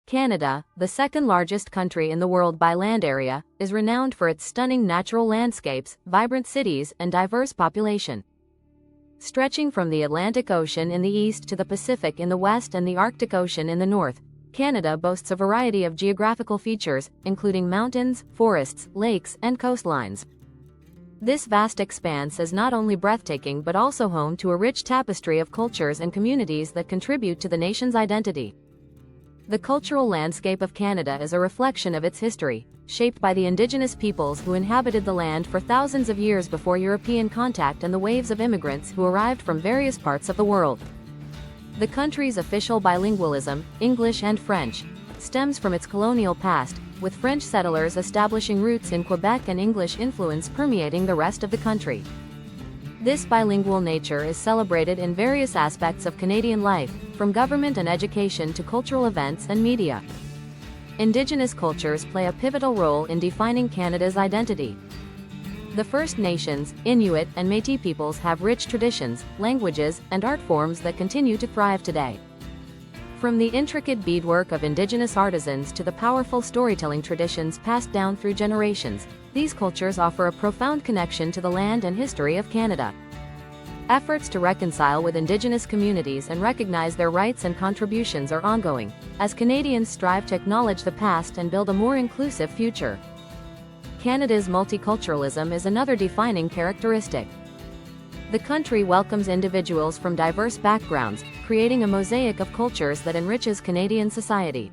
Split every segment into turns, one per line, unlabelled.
Canada, the second-largest country in the world by land area, is renowned for its stunning natural landscapes, vibrant cities, and diverse population. Stretching from the Atlantic Ocean in the east to the Pacific in the west and the Arctic Ocean in the north, Canada boasts a variety of geographical features, including mountains, forests, lakes, and coastlines. This vast expanse is not only breathtaking but also home to a rich tapestry of cultures and communities that contribute to the nation's identity. The cultural landscape of Canada is a reflection of its history, shaped by the Indigenous peoples who inhabited the land for thousands of years before European contact and the waves of immigrants who arrived from various parts of the world. The country's official bilingualism, English and French, stems from its colonial past, with French settlers establishing roots in Quebec and English influence permeating the rest of the country. This bilingual nature is celebrated in various aspects of Canadian life, from government and education to cultural events and media. Indigenous cultures play a pivotal role in defining Canada's identity. The First Nations, Inuit, and Métis peoples have rich traditions, languages, and art forms that continue to thrive today. From the intricate beadwork of Indigenous artisans to the powerful storytelling traditions passed down through generations, these cultures offer a profound connection to the land and history of Canada. Efforts to reconcile with Indigenous communities and recognize their rights and contributions are ongoing, as Canadians strive to acknowledge the past and build a more inclusive future. Canada's multiculturalism is another defining characteristic. The country welcomes individuals from diverse backgrounds, creating a mosaic of cultures that enriches Canadian society.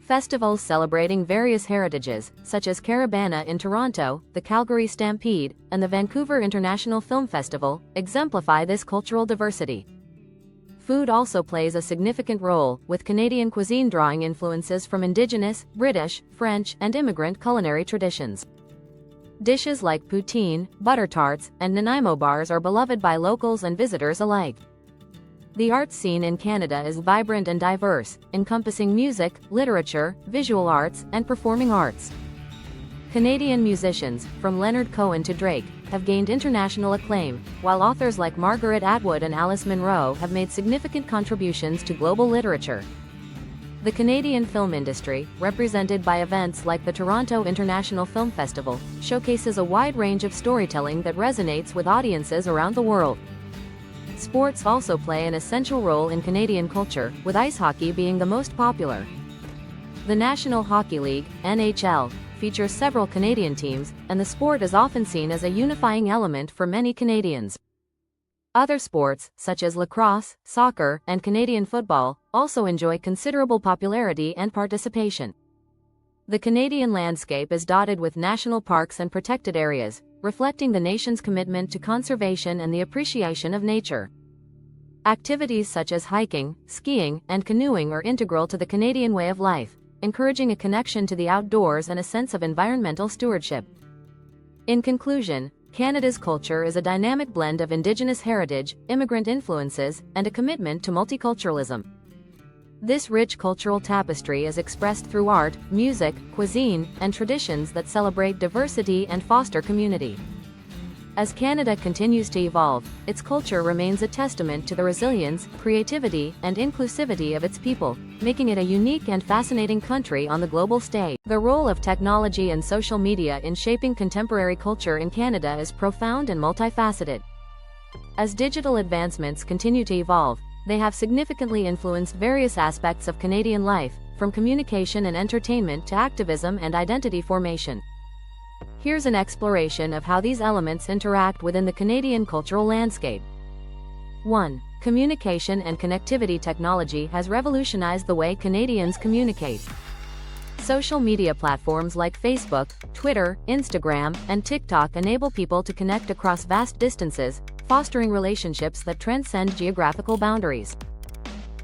Festivals celebrating various heritages, such as Carabana in Toronto, the Calgary Stampede, and the Vancouver International Film Festival, exemplify this cultural diversity. Food also plays a significant role, with Canadian cuisine drawing influences from Indigenous, British, French, and immigrant culinary traditions. Dishes like poutine, butter tarts, and Nanaimo bars are beloved by locals and visitors alike. The arts scene in Canada is vibrant and diverse, encompassing music, literature, visual arts, and performing arts. Canadian musicians, from Leonard Cohen to Drake, have gained international acclaim, while authors like Margaret Atwood and Alice Munro have made significant contributions to global literature. The Canadian film industry, represented by events like the Toronto International Film Festival, showcases a wide range of storytelling that resonates with audiences around the world. Sports also play an essential role in Canadian culture, with ice hockey being the most popular. The National Hockey League, NHL, features several Canadian teams, and the sport is often seen as a unifying element for many Canadians. Other sports, such as lacrosse, soccer, and Canadian football, also enjoy considerable popularity and participation. The Canadian landscape is dotted with national parks and protected areas, reflecting the nation's commitment to conservation and the appreciation of nature. Activities such as hiking, skiing, and canoeing are integral to the Canadian way of life, encouraging a connection to the outdoors and a sense of environmental stewardship. In conclusion, Canada's culture is a dynamic blend of Indigenous heritage, immigrant influences, and a commitment to multiculturalism. This rich cultural tapestry is expressed through art, music, cuisine, and traditions that celebrate diversity and foster community. As Canada continues to evolve, its culture remains a testament to the resilience, creativity, and inclusivity of its people, making it a unique and fascinating country on the global stage. The role of technology and social media in shaping contemporary culture in Canada is profound and multifaceted. As digital advancements continue to evolve, they have significantly influenced various aspects of Canadian life, from communication and entertainment to activism and identity formation. Here's an exploration of how these elements interact within the Canadian cultural landscape. 1. Communication and connectivity technology has revolutionized the way Canadians communicate. Social media platforms like Facebook, Twitter, Instagram, and TikTok enable people to connect across vast distances, fostering relationships that transcend geographical boundaries.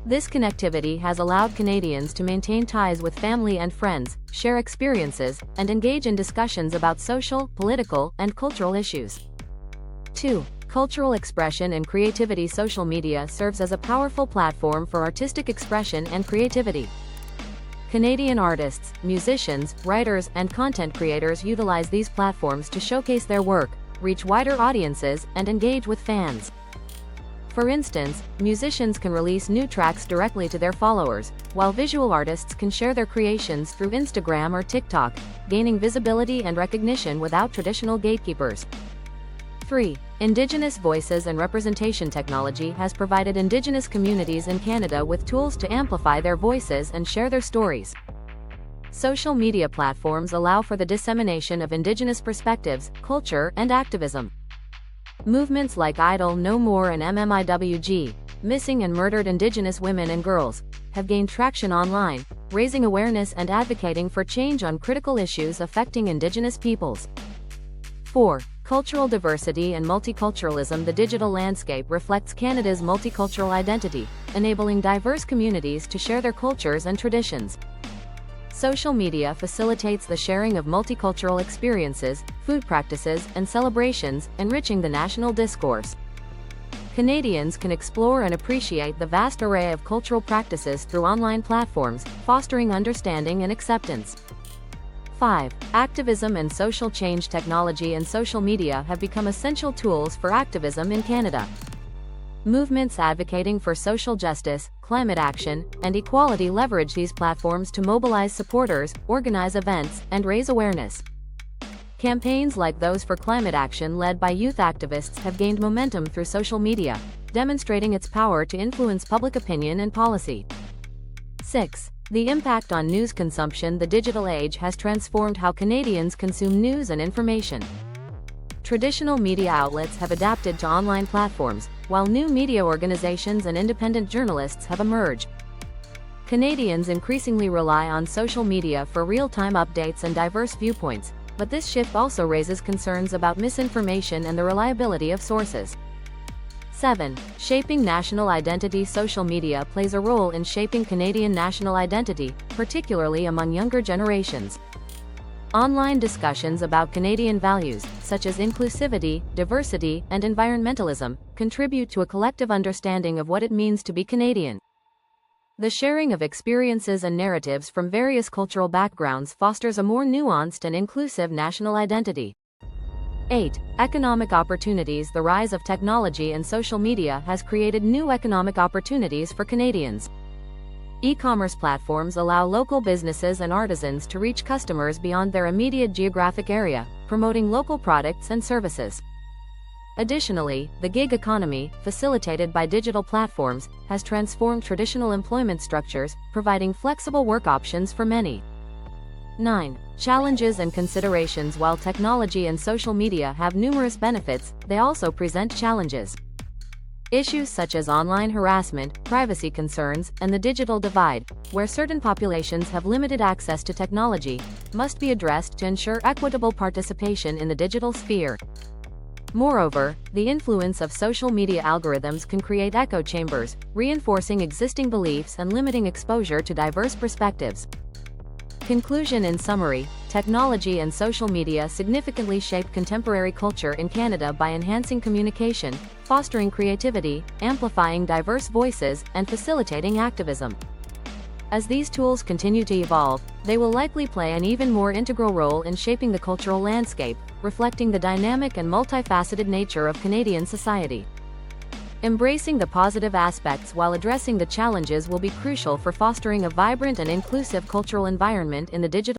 This connectivity has allowed Canadians to maintain ties with family and friends, share experiences, and engage in discussions about social, political, and cultural issues. 2. Cultural expression and creativity. Social media serves as a powerful platform for artistic expression and creativity. Canadian artists, musicians, writers, and content creators utilize these platforms to showcase their work, reach wider audiences, and engage with fans. For instance, musicians can release new tracks directly to their followers, while visual artists can share their creations through Instagram or TikTok, gaining visibility and recognition without traditional gatekeepers. 3. Indigenous voices and representation technology has provided Indigenous communities in Canada with tools to amplify their voices and share their stories. Social media platforms allow for the dissemination of Indigenous perspectives, culture, and activism. Movements like Idle No More and MMIWG, Missing and Murdered Indigenous Women and Girls, have gained traction online, raising awareness and advocating for change on critical issues affecting Indigenous peoples. 4. Cultural diversity and multiculturalism. The digital landscape reflects Canada's multicultural identity, enabling diverse communities to share their cultures and traditions. Social media facilitates the sharing of multicultural experiences, food practices, and celebrations, enriching the national discourse. Canadians can explore and appreciate the vast array of cultural practices through online platforms, fostering understanding and acceptance. 5. Activism and social change. Technology and social media have become essential tools for activism in Canada. Movements advocating for social justice, climate action, and equality leverage these platforms to mobilize supporters, organize events, and raise awareness. Campaigns like those for climate action led by youth activists have gained momentum through social media, demonstrating its power to influence public opinion and policy. 6. The impact on news consumption. The digital age has transformed how Canadians consume news and information. Traditional media outlets have adapted to online platforms, while new media organizations and independent journalists have emerged. Canadians increasingly rely on social media for real-time updates and diverse viewpoints, but this shift also raises concerns about misinformation and the reliability of sources. 7. Shaping national identity. Social media plays a role in shaping Canadian national identity, particularly among younger generations. Online discussions about Canadian values, such as inclusivity, diversity, and environmentalism, contribute to a collective understanding of what it means to be Canadian. The sharing of experiences and narratives from various cultural backgrounds fosters a more nuanced and inclusive national identity. 8. Economic opportunities. The rise of technology and social media has created new economic opportunities for Canadians. E-commerce platforms allow local businesses and artisans to reach customers beyond their immediate geographic area, promoting local products and services. Additionally, the gig economy, facilitated by digital platforms, has transformed traditional employment structures, providing flexible work options for many. 9. Challenges and considerations. While technology and social media have numerous benefits, they also present challenges. Issues such as online harassment, privacy concerns, and the digital divide, where certain populations have limited access to technology, must be addressed to ensure equitable participation in the digital sphere. Moreover, the influence of social media algorithms can create echo chambers, reinforcing existing beliefs and limiting exposure to diverse perspectives. Conclusion. In summary, technology and social media significantly shape contemporary culture in Canada by enhancing communication, fostering creativity, amplifying diverse voices, and facilitating activism. As these tools continue to evolve, they will likely play an even more integral role in shaping the cultural landscape, reflecting the dynamic and multifaceted nature of Canadian society. Embracing the positive aspects while addressing the challenges will be crucial for fostering a vibrant and inclusive cultural environment in the digital